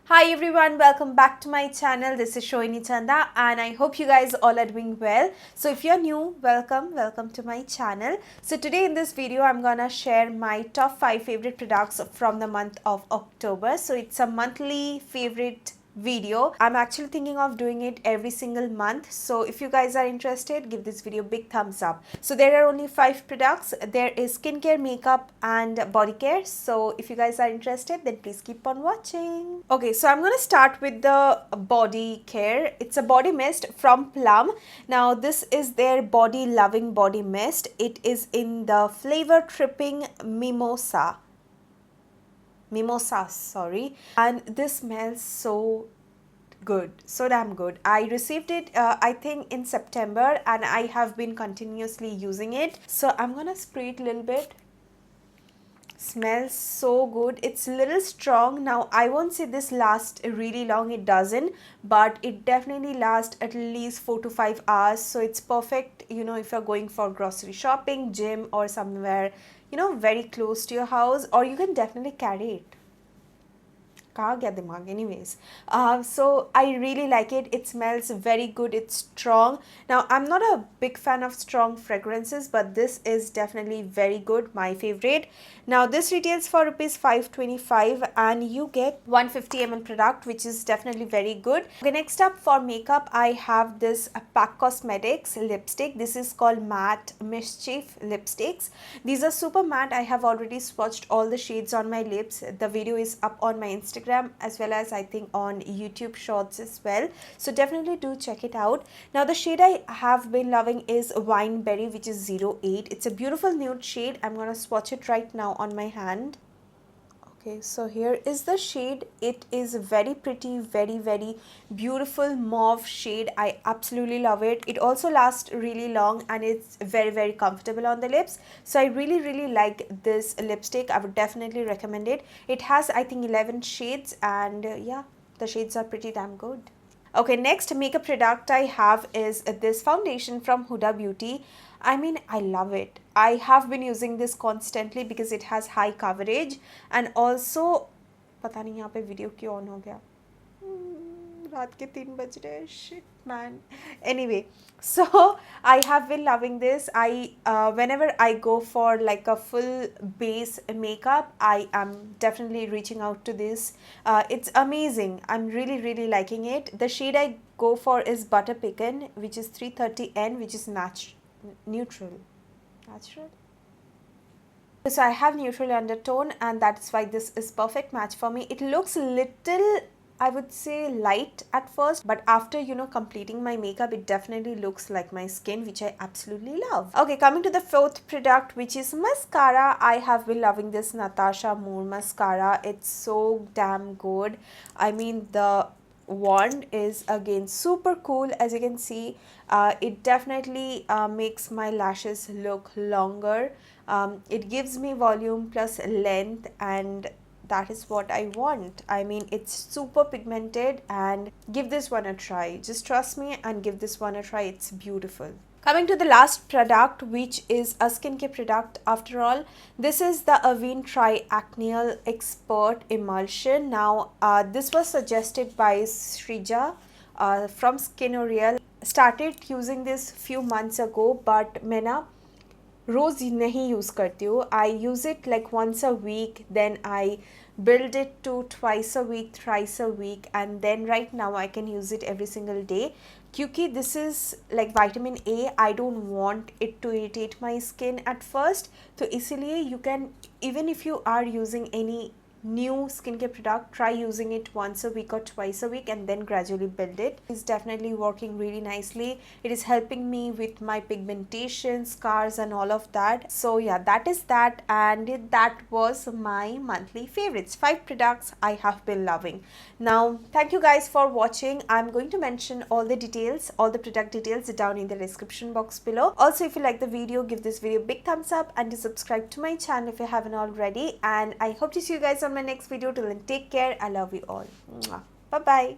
Hi everyone, welcome back to my channel. This is SOHINI CHANDA and I hope you guys all are doing well. So if you're new, welcome to my channel. So today in this video, I'm gonna share my top 5 favorite products from the month of October. So it's a monthly favorite video. I'm actually thinking of doing it every single month. So if you guys are interested, give this video a big thumbs up. So there are only 5 products. There is skincare, makeup and body care. So if you guys are interested, then please keep on watching. Okay, so I'm gonna start with the body care. It's a body mist from Plum. Now this is their body loving body mist. It is in the flavor tripping mimosa, sorry, and this smells so good, so damn good. I received it I think in September and I have been continuously using it. So I'm gonna spray it a little bit. Smells so good. It's a little strong. Now I won't say this lasts really long, it doesn't, but it definitely lasts at least 4 to 5 hours. So it's perfect, you know, if you're going for grocery shopping, gym or somewhere, you know, very close to your house, or you can definitely carry it. Anyways, so I really like it. It smells very good. It's strong. Now I'm not a big fan of strong fragrances, but this is definitely very good, my favorite. Now this retails for rupees 525 and you get 150 ml product, which is definitely very good. Okay, next up for makeup, I have this Pack Cosmetics lipstick. This is called Matte Mischief lipsticks. These are super matte. I have already swatched all the shades on my lips. The video is up on my Instagram as well as I think on YouTube shorts as well. So definitely do check it out. Now the shade I have been loving is Wineberry, which is 08. It's a beautiful nude shade. I'm gonna swatch it right now on my hand. Okay, so here is the shade. It is very pretty, very beautiful mauve shade. I absolutely love it. It also lasts really long and it's very comfortable on the lips. So I really like this lipstick. I would definitely recommend it. It has I think 11 shades and yeah, the shades are pretty damn good. Okay, next makeup product I have is this foundation from Huda Beauty. I mean, I love it. I have been using this constantly because it has high coverage and also पता नहीं यहाँ पे video क्यों on हो गया रात के 3 बज रहे हैं shit man. Anyway, so I have been loving this. Whenever I go for like a full base makeup, I am definitely reaching out to this. It's amazing. I'm really liking it. The shade I go for is Butter Pecan, which is 330N, which is neutral. So I have neutral undertone and that's why this is perfect match for me. It looks little, I would say, light at first, but after, you know, completing my makeup, it definitely looks like my skin, which I absolutely love. Okay, coming to the fourth product, which is mascara. I have been loving this Natasha Moore mascara. It's so damn good. I mean, the wand is again super cool. As you can see, it definitely makes my lashes look longer. It gives me volume plus length and that is what I want. I mean, it's super pigmented and give this one a try. Just trust me and give this one a try. It's beautiful. Coming to the last product, which is a skincare product after all. This is the Avene Tri-Acneal Expert Emulsion. Now, this was suggested by Shrija from Skinorial. Started using this few months ago, but मैं ना रोज़ नहीं use करती हूँ. I use it like once a week, then I build it to twice a week, thrice a week, and then right now I can use it every single day. Kyuki this is like vitamin A, I don't want it to irritate my skin at first. So इसलिए you can, even if you are using any new skincare product, try using it once a week or twice a week and then gradually build it. It's definitely working really nicely. It is helping me with my pigmentation, scars and all of that. So yeah, that is that, and that was my monthly favorites. 5 products I have been loving. Now thank you guys for watching. I'm going to mention all the details, all the product details down in the description box below. Also, if you like the video, give this video a big thumbs up and do subscribe to my channel if you haven't already, and I hope to see you guys on my next video. Till then, take care. I love you all. Bye bye.